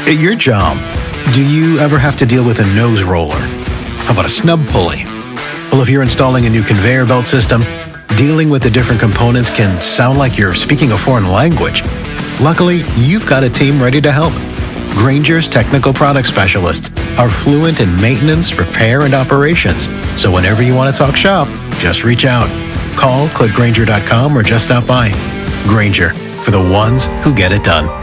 At your job, do you ever have to deal with a nose roller? How about a snub pulley? Well, if you're installing a new conveyor belt system, dealing with the different components can sound like you're speaking a foreign language. Luckily, you've got a team ready to help. Grainger's technical product specialists are fluent in maintenance, repair, and operations. So whenever you want to talk shop, just reach out. Call, click Grainger.com, or just stop by. Grainger, for the ones who get it done.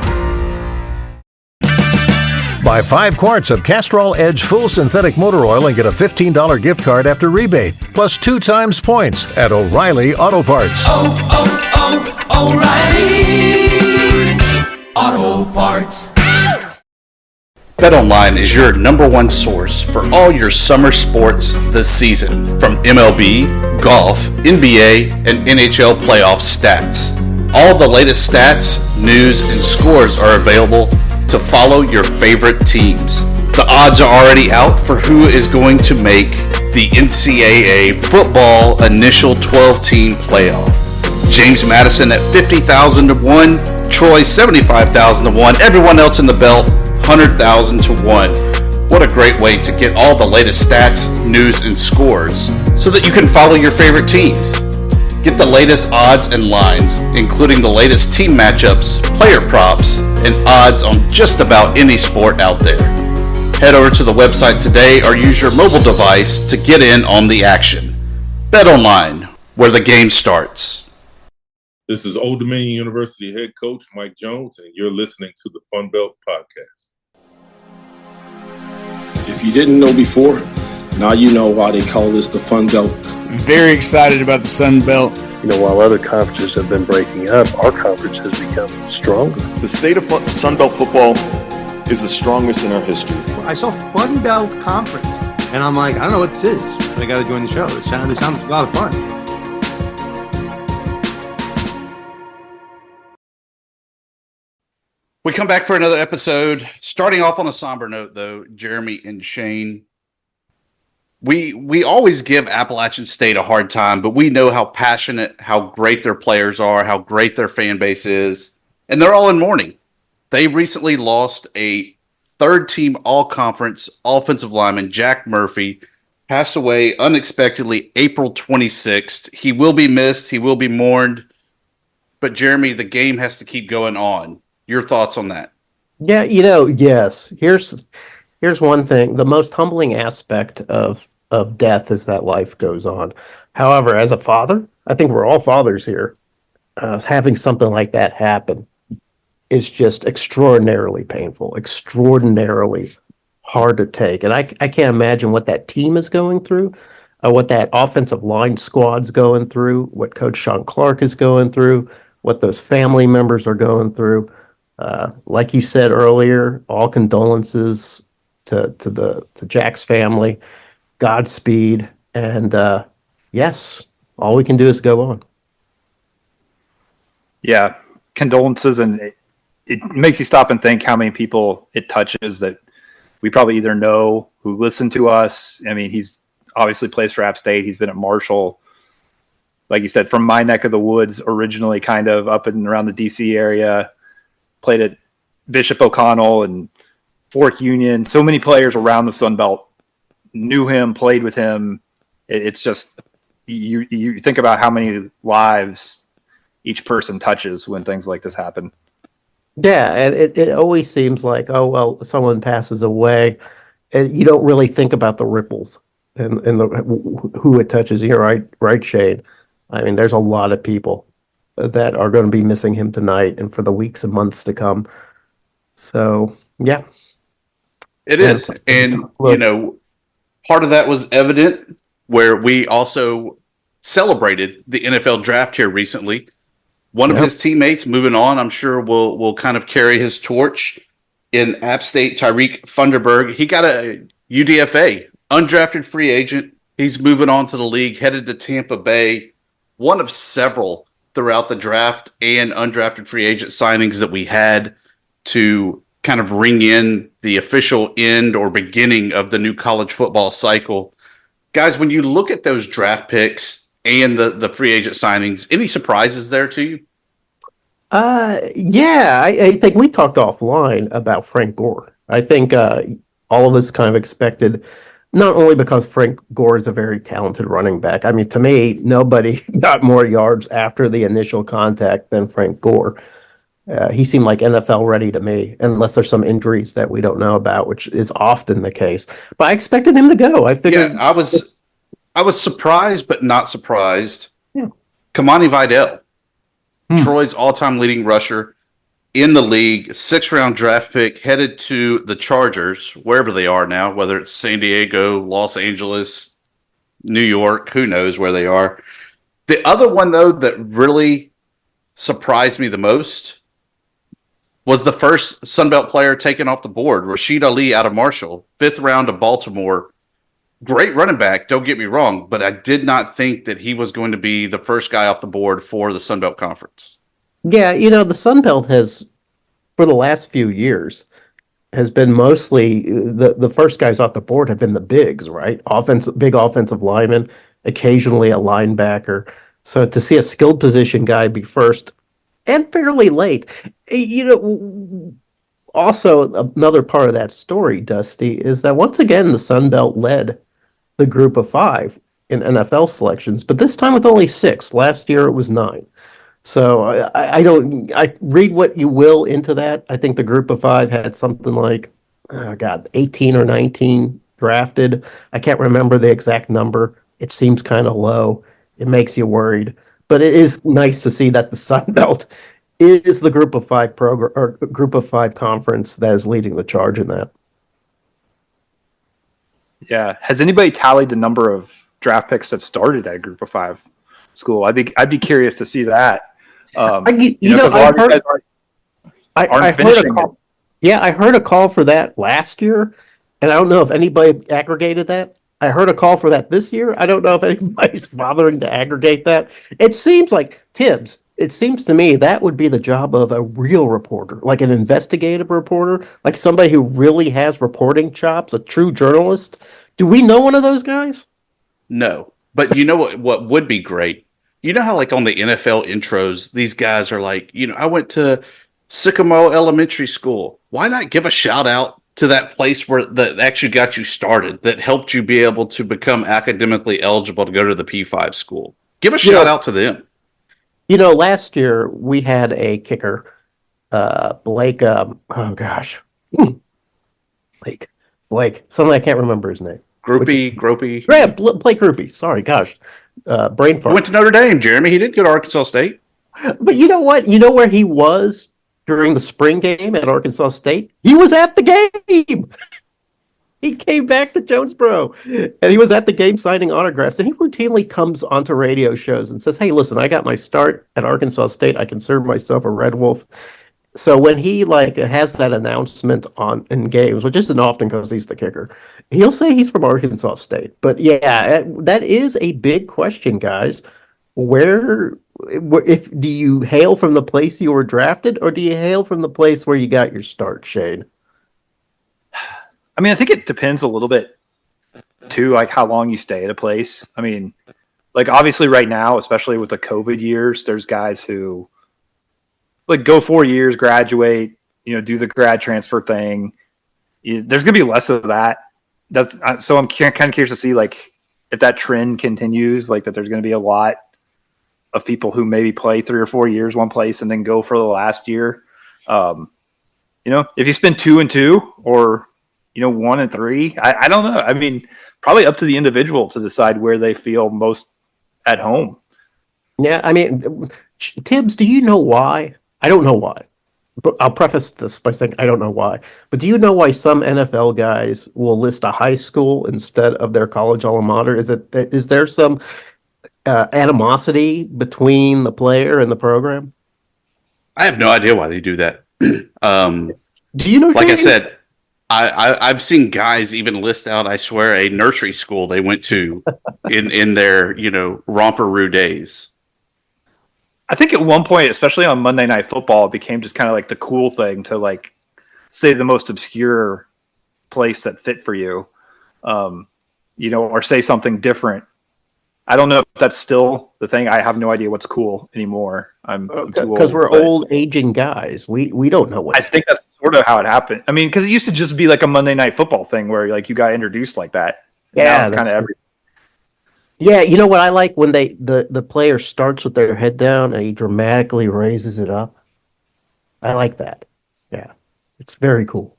Buy 5 quarts of Castrol Edge Full Synthetic Motor Oil and get a $15 gift card after rebate, plus 2 times points at O'Reilly Auto Parts. O'Reilly Auto Parts. BetOnline is your #1 source for all your summer sports this season, from MLB, golf, NBA, and NHL playoff stats. All the latest stats, news, and scores are available to follow your favorite teams. The odds are already out for who is going to make the NCAA football initial 12-team playoff. James Madison at 50,000 to 1, Troy 75,000 to 1, everyone else in the belt 100,000 to 1. What a great way to get all the latest stats, news, and scores so that you can follow your favorite teams. Get the latest odds and lines, including the latest team matchups, player props, and odds on just about any sport out there. Head over to the website today or use your mobile device to get in on the action. BetOnline, where the game starts. This is Old Dominion University head coach Mike Jones, and you're listening to the Fun Belt Podcast. If you didn't know before, now you know why they call this the Fun Belt. Very excited about the Sun Belt. You know, while other conferences have been breaking up, our conference has become stronger. The state of Sun Belt football is the strongest in our history. I saw Fun Belt Conference, and I'm like, I don't know what this is, but I got to join the show. It sounds a lot of fun. We come back for another episode. Starting off on a somber note, though, Jeremy and Shane, we always give Appalachian State a hard time, but we know how passionate, how great their players are, how great their fan base is, and they're all in mourning. They recently lost a third-team all-conference offensive lineman, Jack Murphy, passed away unexpectedly April 26th. He will be missed. He will be mourned. But, Jeremy, the game has to keep going on. Your thoughts on that? Yeah, yes. Here's one thing. The most humbling aspect of death is that life goes on. However, as a father, I think we're all fathers here. Having something like that happen is just extraordinarily painful, extraordinarily hard to take. And I can't imagine what that team is going through, what that offensive line squad's going through, what Coach Sean Clark is going through, what those family members are going through. Like you said earlier, all condolences to Jack's family, Godspeed, and yes, all we can do is go on. Yeah, condolences, and it makes you stop and think how many people it touches that we probably either know, who listen to us. I mean, he's obviously plays for App State. He's been at Marshall. Like you said, from my neck of the woods, originally kind of up and around the D.C. area, played at Bishop O'Connell and Fork Union. So many players around the Sun Belt knew him, played with him. It's just, you think about how many lives each person touches when things like this happen. Yeah, and it always seems like, oh, well, someone passes away, and you don't really think about the ripples and who it touches. You're right, Shane. I mean, there's a lot of people that are going to be missing him tonight and for the weeks and months to come. So, yeah. It is. And, part of that was evident where we also celebrated the NFL draft here recently. One of his teammates moving on, I'm sure will kind of carry his torch in App State. Tyreek Funderburg, he got a UDFA, undrafted free agent. He's moving on to the league, headed to Tampa Bay. One of several throughout the draft and undrafted free agent signings that we had to kind of ring in the official end or beginning of the new college football cycle. Guys, when you look at those draft picks and the free agent signings, any surprises there to you? Yeah, I think we talked offline about Frank Gore. I think all of us kind of expected, not only because Frank Gore is a very talented running back. I mean, to me, nobody got more yards after the initial contact than Frank Gore. He seemed like NFL ready to me, unless there's some injuries that we don't know about, which is often the case. But I expected him to go. I figured. Yeah, I was surprised, but not surprised. Yeah. Kamani Vidal, Troy's all-time leading rusher in the league, 6th-round draft pick, headed to the Chargers, wherever they are now, whether it's San Diego, Los Angeles, New York, who knows where they are. The other one, though, that really surprised me the most was the first Sunbelt player taken off the board, Rashid Ali out of Marshall, 5th round of Baltimore. Great running back, don't get me wrong, but I did not think that he was going to be the first guy off the board for the Sunbelt Conference. Yeah, the Sun Belt has, for the last few years, has been mostly the first guys off the board have been the bigs, right? Big offensive linemen, occasionally a linebacker. So to see a skilled position guy be first and fairly late, also another part of that story, Dusty, is that once again the Sun Belt led the group of 5 in NFL selections, but this time with only 6. Last year it was 9. So I read what you will into that. I think the group of 5 had something like, 18 or 19 drafted. I can't remember the exact number. It seems kind of low. It makes you worried. But it is nice to see that the Sun Belt is the group of 5 program or group of 5 conference that is leading the charge in that. Yeah. Has anybody tallied the number of draft picks that started at a group of 5 school? I'd be curious to see that. I heard a call. Yeah, I heard a call for that last year, and I don't know if anybody aggregated that. I heard a call for that this year. I don't know if anybody's bothering to aggregate that. It seems like Tibbs. It seems to me that would be the job of a real reporter, like an investigative reporter, like somebody who really has reporting chops, a true journalist. Do we know one of those guys? No, but you know what would be great? You know how like on the NFL intros, these guys are like, I went to Sycamore Elementary School. Why not give a shout out to that place that actually got you started, that helped you be able to become academically eligible to go to the P5 school? Give a shout out to them. Last year we had a kicker, Blake. Blake. Something I can't remember his name. Gropey. Yeah, Blake Groupie. Sorry, gosh. Brain fart. He went to Notre Dame, Jeremy. He did go to Arkansas State. But you know what? You know where he was during the spring game at Arkansas State? He was at the game. He came back to Jonesboro, and he was at the game signing autographs. And he routinely comes onto radio shows and says, "Hey, listen, I got my start at Arkansas State. I consider myself a Red Wolf." So when he has that announcement in games, which isn't often because he's the kicker, he'll say he's from Arkansas State. But yeah, that is a big question, guys. Do you hail from the place you were drafted, or do you hail from the place where you got your start, Shane? I mean, I think it depends a little bit too, like how long you stay at a place. I mean, like obviously right now, especially with the COVID years, there's guys who like go 4 years, graduate, do the grad transfer thing. There's going to be less of that. So I'm kind of curious to see like if that trend continues, like that there's going to be a lot of people who maybe play 3 or 4 years one place and then go for the last year. If you spend 2 and 2 or 1 and 3, I don't know. I mean, probably up to the individual to decide where they feel most at home. Yeah, I mean, Tibbs, do you know why? I don't know why. But I'll preface this by saying I don't know why. But do you know why some NFL guys will list a high school instead of their college alma mater? Is there some animosity between the player and the program? I have no idea why they do that. Do you know? Like I said, I've seen guys even list out, I swear, a nursery school they went to in their romperoo days. I think at one point, especially on Monday Night Football, it became just kind of like the cool thing to like say the most obscure place that fit for you, or say something different I don't know if that's still the thing. I have no idea what's cool anymore. I'm too old. Because we're old, aging guys. We don't know I think that's sort of how it happened. I mean, because it used to just be like a Monday Night Football thing where like you got introduced like that. And now it's kind of everything. Yeah, you know what I like when the player starts with their head down and he dramatically raises it up. I like that. Yeah, it's very cool.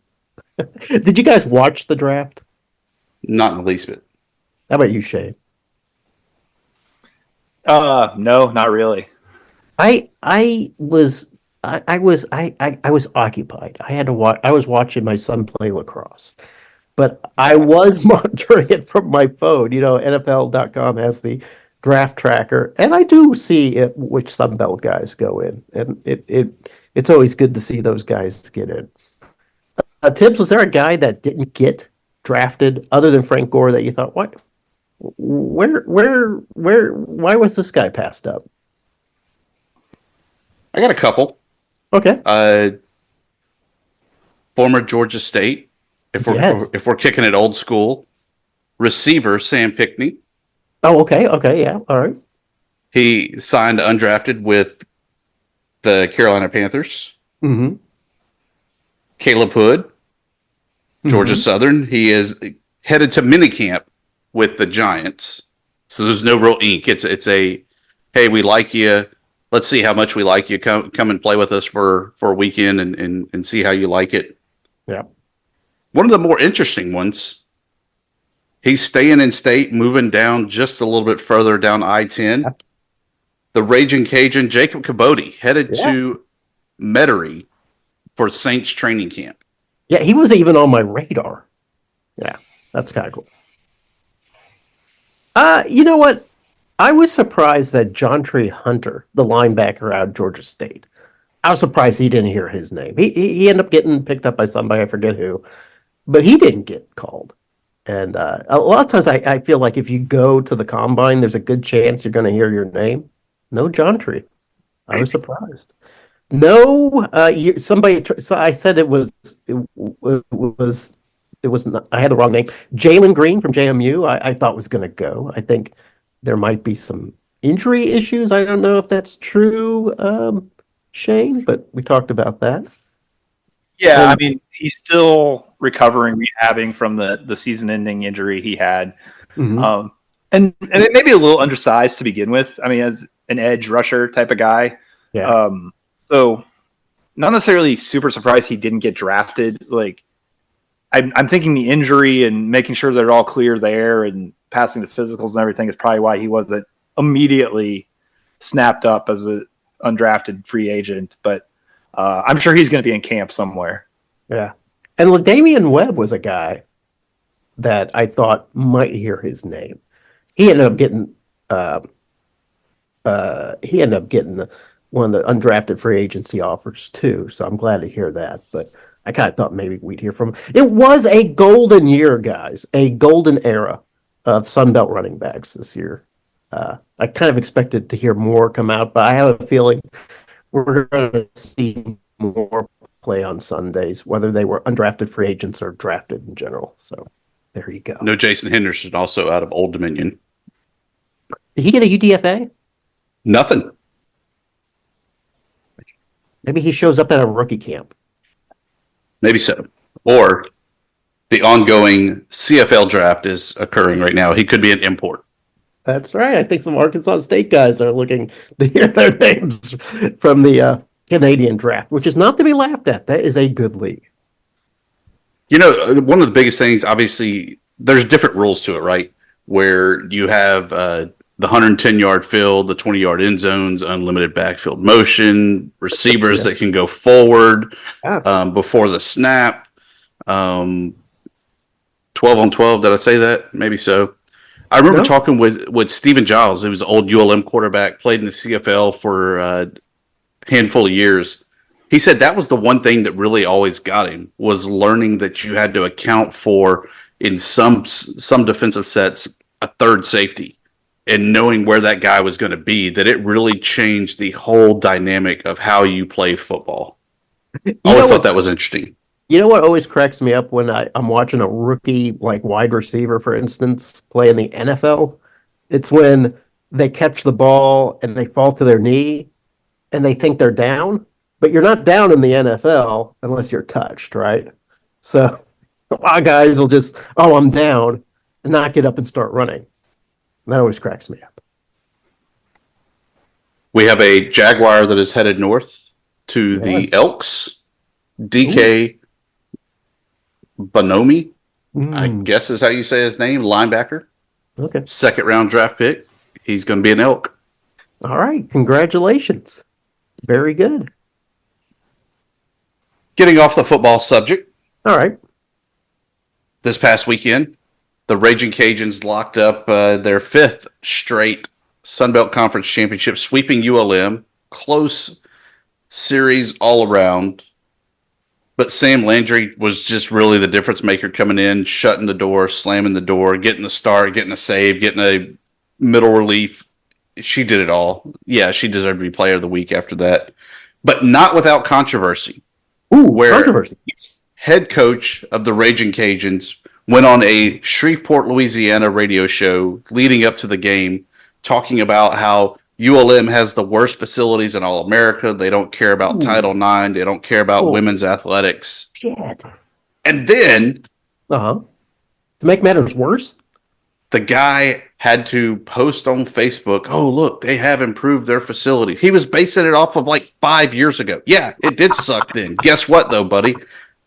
Did you guys watch the draft? Not in the least bit. How about you, Shane? No, not really. I was occupied. I had to watch. I was watching my son play lacrosse, but I was monitoring it from my phone. You know, NFL.com has the draft tracker, and I do see which Sunbelt guys go in, and it's always good to see those guys get in. Tibbs, was there a guy that didn't get drafted other than Frank Gore that you thought, what? Why was this guy passed up? I got a couple. Okay. Former Georgia State, if we're kicking it old school, receiver Sam Pickney. Oh, okay, yeah, all right. He signed undrafted with the Carolina Panthers. Mm-hmm. Caleb Hood, Georgia Southern. He is headed to minicamp with the Giants. So there's no real ink. It's a, hey, we like you. Let's see how much we like you. Come and play with us for a weekend and see how you like it. Yeah. One of the more interesting ones, he's staying in state, moving down just a little bit further down I-10. Yeah. The Raging Cajun, Jacob Thibodeaux, headed to Metairie for Saints training camp. Yeah, he wasn't even on my radar. Yeah, that's kind of cool. You know what? I was surprised that John Tree Hunter, the linebacker out of Georgia State, I was surprised he didn't hear his name. He ended up getting picked up by somebody, I forget who, but he didn't get called. And a lot of times I feel like if you go to the combine, there's a good chance you're going to hear your name. No John Tree. I was surprised. No, somebody. So I said it was not, I had the wrong name. Jalen Green from JMU. I thought was going to go. I think there might be some injury issues. I don't know if that's true, Shane, but we talked about that. Yeah, I mean, he's still recovering, rehabbing from the season-ending injury he had. Mm-hmm. And it may be a little undersized to begin with. I mean, as an edge rusher type of guy. Yeah. So not necessarily super surprised he didn't get drafted. Like, I'm thinking the injury and making sure they're all clear there and passing the physicals and everything is probably why he wasn't immediately snapped up as an undrafted free agent. But I'm sure he's going to be in camp somewhere. Yeah. And LaDamian Webb was a guy that I thought might hear his name. He ended up getting one of the undrafted free agency offers too. So I'm glad to hear that. But I kind of thought maybe we'd hear from him. It was a golden year, guys, a golden era of Sunbelt running backs this year. I kind of expected to hear more come out, but I have a feeling we're going to see more play on Sundays, whether they were undrafted free agents or drafted in general. So there you go. No Jason Henderson, also out of Old Dominion. Did he get a UDFA? Nothing. Maybe he shows up at a rookie camp. Maybe so. Or the ongoing CFL draft is occurring right now. He could be an import. That's right. I think some Arkansas State guys are looking to hear their names from the Canadian draft, which is not to be laughed at. That is a good league. You know, one of the biggest things, obviously, there's different rules to it, right? Where you have the 110-yard field, the 20-yard end zones, unlimited backfield motion, receivers that can go forward before the snap. 12 on 12, did I say that? Maybe so. I remember talking with Stephen Giles, who was an old ULM quarterback, played in the CFL for a handful of years. He said that was the one thing that really always got him, was learning that you had to account for, in some defensive sets, a third safety, and knowing where that guy was going to be, that it really changed the whole dynamic of how you play football. I always thought that was interesting. You know what always cracks me up when I'm watching a rookie, like wide receiver, for instance, play in the NFL? It's when they catch the ball and they fall to their knee and they think they're down, but you're not down in the NFL unless you're touched, right? So a lot of guys will just, oh, I'm down, and not get up and start running. And that always cracks me up. We have a Jaguar that is headed north to the Elks. DK Bonomi, I guess is how you say his name, linebacker. Okay. Second round draft pick. He's going to be an Elk. All right. Congratulations. Very good. Getting off the football subject. All right. This past weekend, the Raging Cajuns locked up their fifth straight Sun Belt Conference championship, sweeping ULM. Close series all around. But Sam Landry was just really the difference maker coming in, shutting the door, slamming the door, getting the start, getting a save, getting a middle relief. She did it all. Yeah, she deserved to be player of the week after that. But not without controversy. Where controversy. Yes. Head coach of the Raging Cajuns went on a Shreveport, Louisiana radio show leading up to the game, talking about how ULM has the worst facilities in all America. They don't care about Title IX. They don't care about women's athletics. Shit. And then... To make matters worse? The guy had to post on Facebook, oh, look, they have improved their facility. He was basing it off of like 5 years ago. Yeah, it did suck then. Guess what, though, buddy?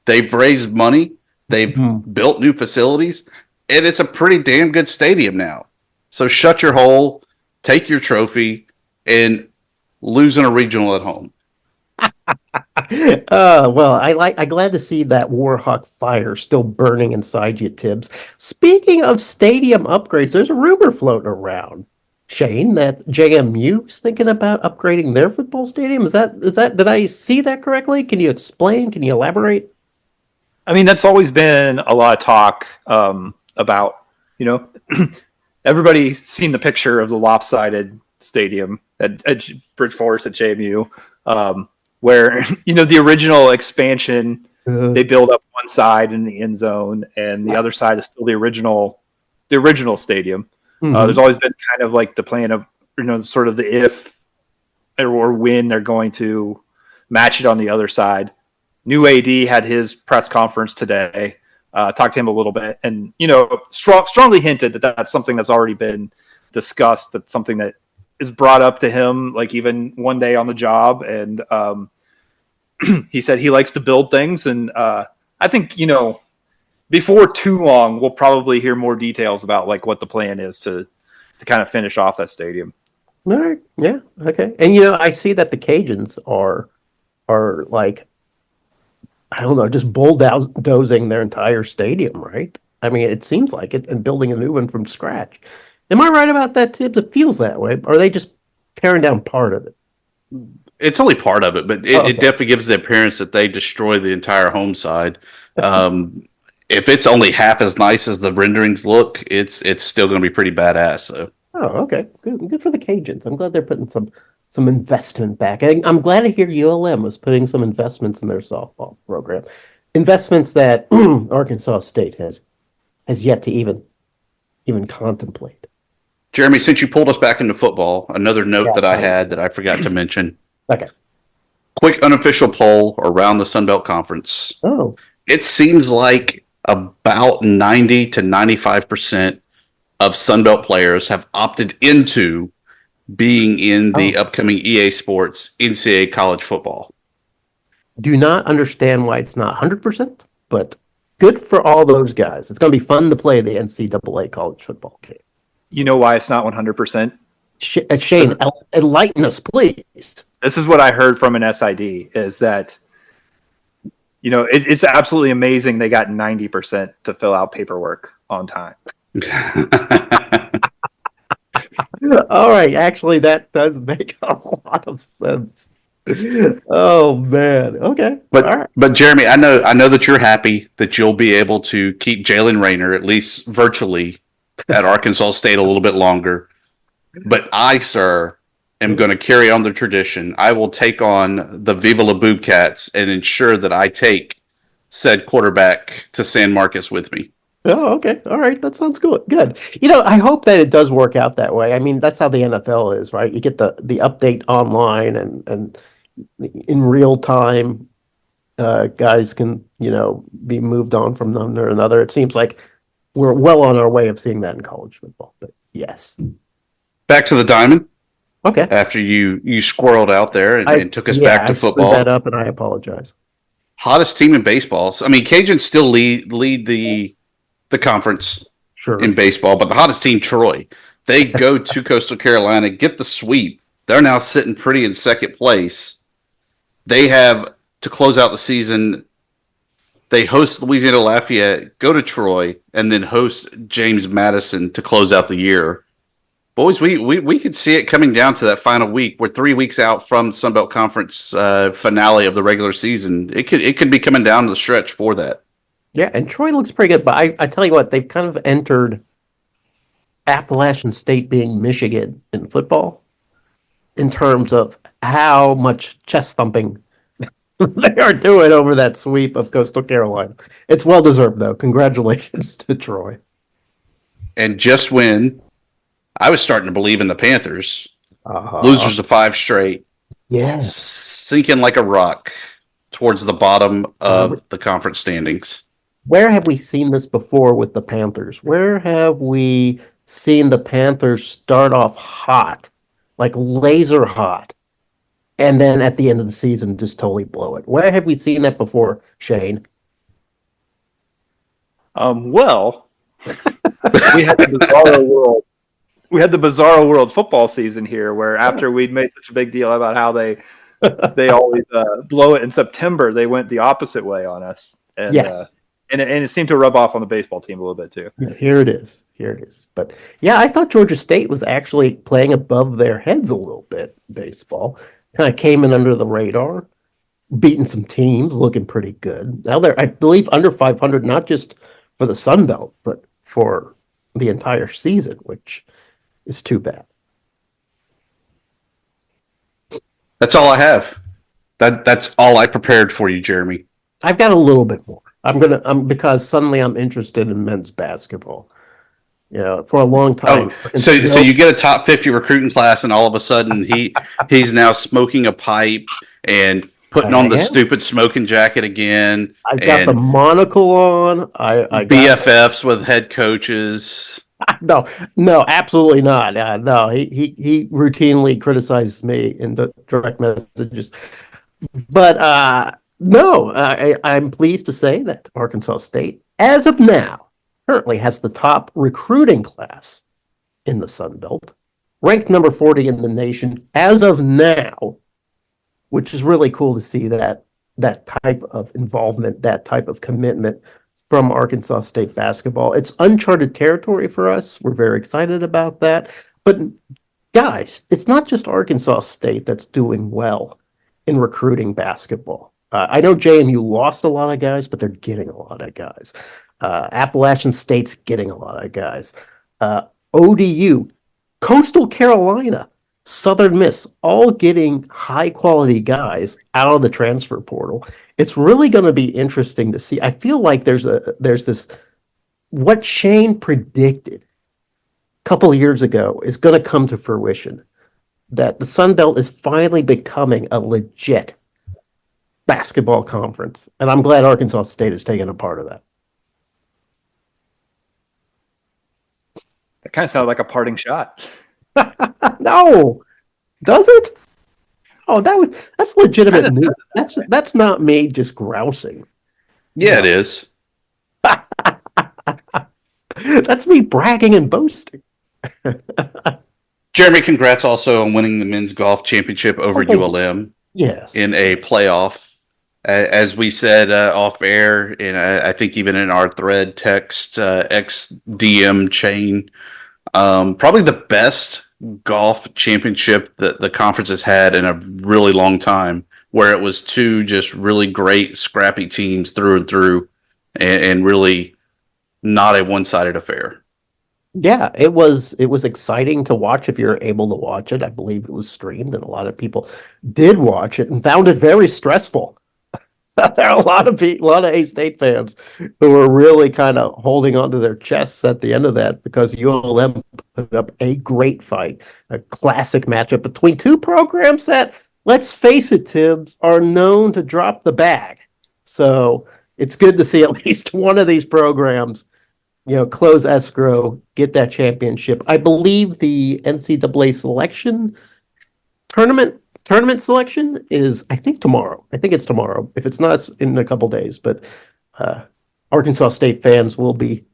They've raised money. They've built new facilities. And it's a pretty damn good stadium now. So shut your hole. Take your trophy, and losing a regional at home. Well, I'm glad to see that Warhawk fire still burning inside you, Tibbs. Speaking of stadium upgrades, there's a rumor floating around, Shane, that JMU's thinking about upgrading their football stadium. Is that did I see that correctly? Can you explain? Can you elaborate? I mean, that's always been a lot of talk about, everybody's seen the picture of the lopsided stadium at Bridge Forest at JMU, where, the original expansion, they build up one side in the end zone and the other side is still the original stadium. There's always been kind of like the plan of, sort of the if or when they're going to match it on the other side. New AD had his press conference today. Talked to him a little bit, and strongly hinted that that's something that's already been discussed. That's something that is brought up to him, like even one day on the job. And he said he likes to build things, and I think before too long we'll probably hear more details about like what the plan is to kind of finish off that stadium. All right, yeah, okay. And I see that the Cajuns are like, I don't know, just bulldozing their entire stadium, right? I mean, it seems like it, and building a new one from scratch. Am I right about that, Tibbs? It feels that way. Or are they just tearing down part of it? It's only part of it, but it definitely gives the appearance that they destroy the entire home side. If it's only half as nice as the renderings look, it's still going to be pretty badass. So. Oh, okay. Good for the Cajuns. I'm glad they're putting some investment back. I'm glad to hear ULM was putting some investments in their softball program. Investments that Arkansas State has yet to even contemplate. Jeremy, since you pulled us back into football, another note that I had that I forgot to mention. Okay. Quick unofficial poll around the Sun Belt Conference. Oh. It seems like about 90 to 95% of Sun Belt players have opted into being in the upcoming EA Sports NCAA college football. Do not understand why it's not 100%, but good for all those guys. It's going to be fun to play the NCAA college football game. You know why it's not 100%? Shane, enlighten us, please. This is what I heard from an SID, is that, it's absolutely amazing they got 90% to fill out paperwork on time. All right, actually, that does make a lot of sense. Oh man, okay. But Jeremy, I know that you're happy that you'll be able to keep Jalen Rayner at least virtually at Arkansas State a little bit longer. But I, sir, am going to carry on the tradition. I will take on the Viva La Boobcats and ensure that I take said quarterback to San Marcos with me. Oh, okay. All right. That sounds good. Good. I hope that it does work out that way. I mean, that's how the NFL is, right? You get the update online and in real time, guys can, be moved on from one to another. It seems like we're well on our way of seeing that in college football. But yes. Back to the diamond. Okay. After you squirreled out there and took us back to I screwed football. that up, and I apologize. Hottest team in baseball. I mean, Cajuns still lead the conference in baseball, but the hottest team, Troy, they go to Coastal Carolina, get the sweep. They're now sitting pretty in second place. They have to close out the season. They host Louisiana Lafayette, go to Troy, and then host James Madison to close out the year. Boys, we could see it coming down to that final week. We're 3 weeks out from the Sun Belt Conference finale of the regular season. It could be coming down to the stretch for that. Yeah, and Troy looks pretty good, but I tell you what, they've kind of entered Appalachian State being Michigan in football in terms of how much chest thumping they are doing over that sweep of Coastal Carolina. It's well deserved, though. Congratulations to Troy. And just when I was starting to believe in the Panthers, losers of 5 straight, yes, sinking like a rock towards the bottom of the conference standings. Where have we seen this before with the Panthers? Where have we seen the Panthers start off hot, like laser hot, and then at the end of the season just totally blow it? Where have we seen that before, Shane? Well, we had the Bizarro World. We had the Bizarro World football season here, where after we'd made such a big deal about how they always blow it in September, they went the opposite way on us. And, yes. And it seemed to rub off on the baseball team a little bit too. Here it is. But yeah, I thought Georgia State was actually playing above their heads a little bit in baseball. Kind of came in under the radar, beating some teams, looking pretty good. Now they're, I believe, under 500, not just for the Sun Belt, but for the entire season, which is too bad. That's all I have. That's all I prepared for you, Jeremy. I've got a little bit more. Because suddenly I'm interested in men's basketball. For a long time. So you get a top 50 recruiting class, and all of a sudden he's now smoking a pipe and putting on the stupid smoking jacket again. I've got the monocle on. I BFFs with head coaches. No, absolutely not. No, he routinely criticizes me in the direct messages. But no, I'm pleased to say that Arkansas State, as of now, currently has the top recruiting class in the Sun Belt, ranked number 40 in the nation as of now, which is really cool to see that type of involvement, that type of commitment from Arkansas State basketball. It's uncharted territory for us. We're very excited about that. But guys, it's not just Arkansas State that's doing well in recruiting basketball. I know JMU lost a lot of guys, but they're getting a lot of guys. Appalachian State's getting a lot of guys. ODU, Coastal Carolina, Southern Miss, all getting high-quality guys out of the transfer portal. It's really going to be interesting to see. I feel like there's this, what Shane predicted a couple of years ago is going to come to fruition, that the Sun Belt is finally becoming a legit basketball conference. And I'm glad Arkansas State is taking a part of that. That kind of sounded like a parting shot. No, does it? Oh, that's legitimate news. That's not me just grousing. Yeah, it is. That's me bragging and boasting. Jeremy, congrats also on winning the men's golf championship over ULM. Yes. In a playoff. As we said off air, and I think even in our thread text XDM chain, probably the best golf championship that the conference has had in a really long time, where it was two just really great, scrappy teams through and through, and really not a one-sided affair. Yeah, it was exciting to watch if you're able to watch it. I believe it was streamed, and a lot of people did watch it and found it very stressful. There are a lot of a lot of A-State fans who are really kind of holding onto their chests at the end of that because ULM put up a great fight, a classic matchup between two programs that, let's face it, Tibbs, are known to drop the bag. So it's good to see at least one of these programs, close escrow, get that championship. I believe the NCAA selection tournament selection is, I think, tomorrow. I think it's tomorrow. If it's not, it's in a couple days. But Arkansas State fans will be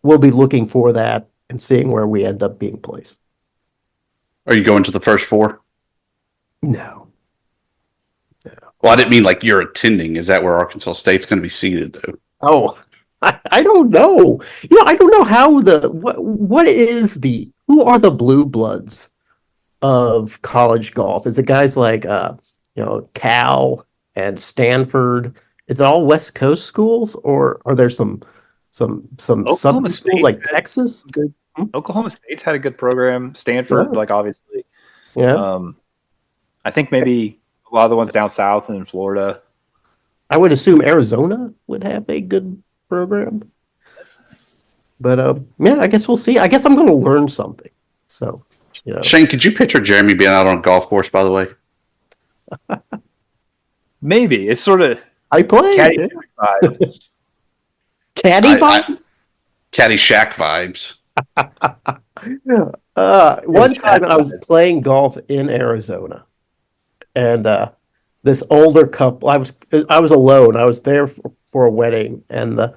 looking for that and seeing where we end up being placed. Are you going to the first four? No. Well, I didn't mean like you're attending. Is that where Arkansas State's going to be seated, though? Oh, I don't know. I don't know how who are the blue bloods of college golf? Is it guys like Cal and Stanford? Is it all West Coast schools, or are there some Oklahoma State, like Texas? Good. Oklahoma State's had a good program. Stanford, obviously. Yeah. I think maybe a lot of the ones down south and in Florida. I would assume Arizona would have a good program. But I guess we'll see. I guess I'm going to learn something. So. Shane, could you picture Jeremy being out on a golf course, by the way? Maybe. It's sort of I play caddy vibes. Caddy vibes? Caddy Shack vibes. One time I was playing golf in Arizona, and this older couple, I was alone. I was there for a wedding, and the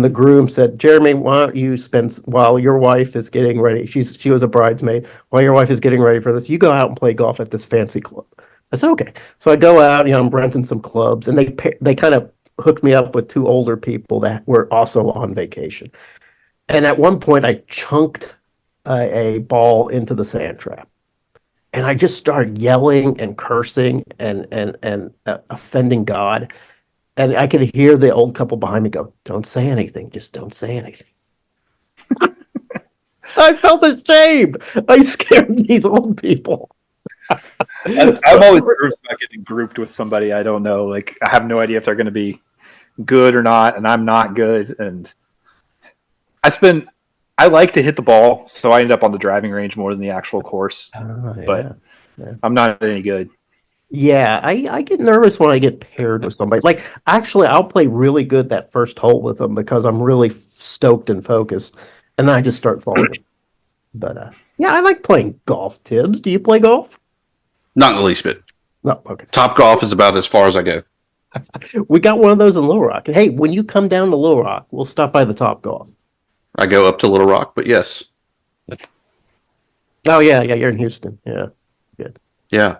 groom said, "Jeremy, why don't you spend while your wife is getting ready? She was a bridesmaid. While your wife is getting ready for this, you go out and play golf at this fancy club." I said, "Okay." So I go out. I'm renting some clubs, and they kind of hooked me up with two older people that were also on vacation. And at one point, I chunked a ball into the sand trap, and I just started yelling and cursing and offending God. And I could hear the old couple behind me go, "Don't say anything. Just don't say anything." I felt ashamed. I scared these old people. I'm always nervous about getting grouped with somebody I don't know. Like, I have no idea if they're going to be good or not, and I'm not good. And I like to hit the ball, so I end up on the driving range more than the actual course. But I'm not any good. Yeah, I get nervous when I get paired with somebody. Like, actually, I'll play really good that first hole with them because I'm really stoked and focused, and then I just start falling. But I like playing golf. Tibbs, do you play golf? Not in the least bit. No, okay. Top golf is about as far as I go. We got one of those in Little Rock. Hey, when you come down to Little Rock, we'll stop by the Top Golf. I go up to Little Rock, but yes. Oh, yeah, you're in Houston. Yeah, good. Yeah.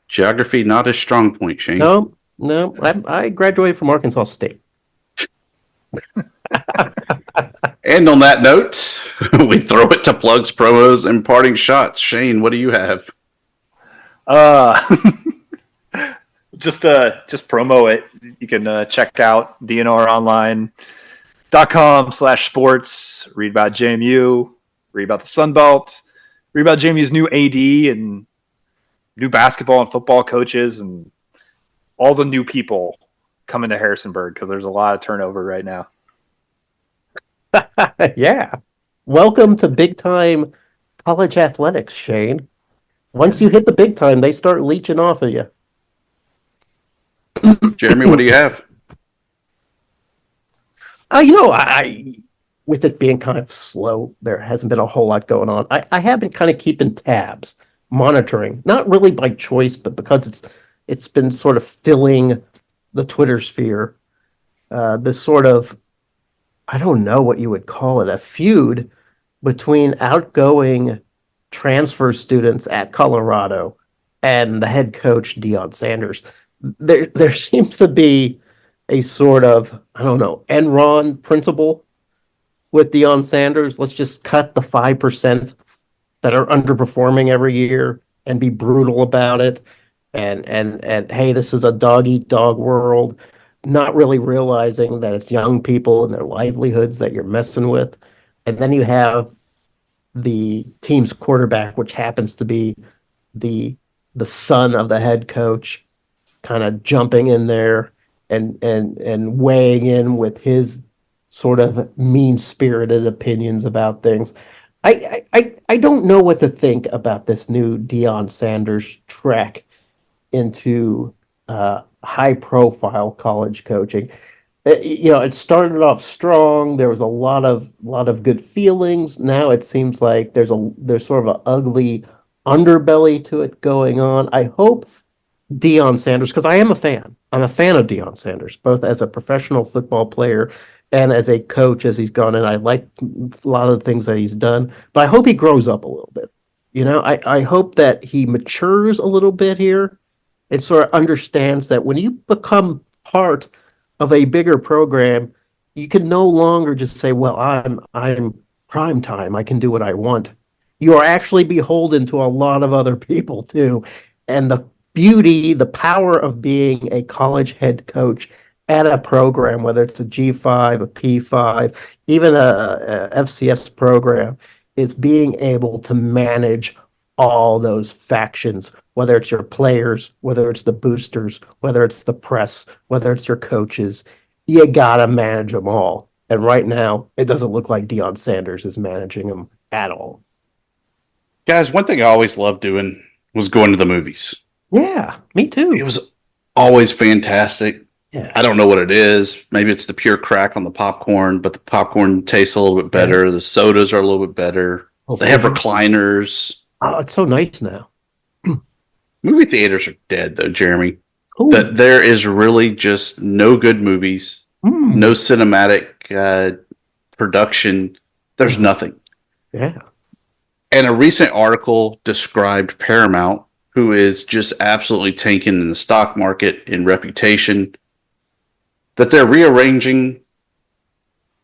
Geography, not a strong point, Shane. No, I graduated from Arkansas State. And on that note, we throw it to plugs, promos, and parting shots. Shane, what do you have? Just promo it. You can check out dnronline.com/sports, read about JMU, read about the Sun Belt, read about JMU's new AD and new basketball and football coaches and all the new people coming to Harrisonburg because there's a lot of turnover right now. Yeah. Welcome to big time college athletics, Shane. Once you hit the big time, they start leeching off of you. Jeremy, what do you have? I with it being kind of slow, there hasn't been a whole lot going on. I have been kind of keeping tabs, monitoring, not really by choice, but because it's been sort of filling the Twitter sphere. This sort of, I don't know what you would call it, a feud between outgoing transfer students at Colorado and the head coach, Deion Sanders. There seems to be a sort of, I don't know, Enron principle with Deion Sanders. Let's just cut the 5% that are underperforming every year and be brutal about it. And hey, this is a dog-eat-dog world, not really realizing that it's young people and their livelihoods that you're messing with. And then you have the team's quarterback, which happens to be the son of the head coach, kind of jumping in there and weighing in with his sort of mean-spirited opinions about things. I don't know what to think about this new Deion Sanders trek into high-profile college coaching. It started off strong. There was a lot of good feelings. Now it seems like there's sort of an ugly underbelly to it going on. I hope Deion Sanders, because I am a fan. I'm a fan of Deion Sanders, both as a professional football player and as a coach as he's gone. And I like a lot of the things that he's done. But I hope he grows up a little bit. I hope that he matures a little bit here and sort of understands that when you become part of a bigger program, you can no longer just say, well, I'm prime time. I can do what I want. You are actually beholden to a lot of other people too. And the beauty, the power of being a college head coach at a program, whether it's a G5, a P5, even a FCS program, is being able to manage all those factions, whether it's your players, whether it's the boosters, whether it's the press, whether it's your coaches. You gotta manage them all. And right now, it doesn't look like Deion Sanders is managing them at all. Guys, one thing I always loved doing was going to the movies. Yeah, me too. It was always fantastic. Yeah. I don't know what it is. Maybe it's the pure crack on the popcorn, but the popcorn tastes a little bit better. Yeah. The sodas are a little bit better. They have recliners. Oh, it's so nice now. Movie theaters are dead, though, Jeremy. That there is really just no good movies, no cinematic production. There's nothing. Yeah. And a recent article described Paramount, who is just absolutely tanking in the stock market in reputation, that they're rearranging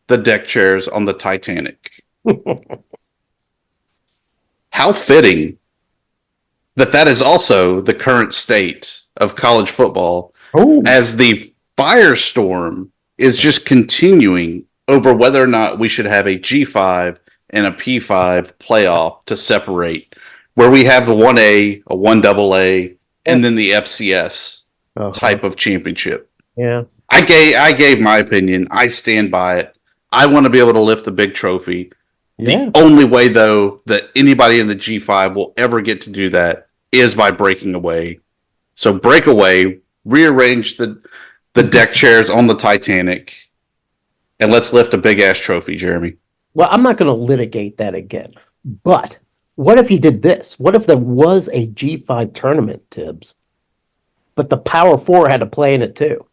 the deck chairs on the Titanic. How fitting that is also the current state of college football, as the firestorm is just continuing over whether or not we should have a G5 and a P5 playoff to separate, where we have the 1A, a 1AA, and then the FCS type of championship. Yeah. I gave my opinion. I stand by it. I want to be able to lift the big trophy. Yeah. The only way, though, that anybody in the G5 will ever get to do that is by breaking away. So break away, rearrange the deck chairs on the Titanic, and let's lift a big-ass trophy, Jeremy. Well, I'm not going to litigate that again. But what if he did this? What if there was a G5 tournament, Tibbs, but the Power Four had to play in it too?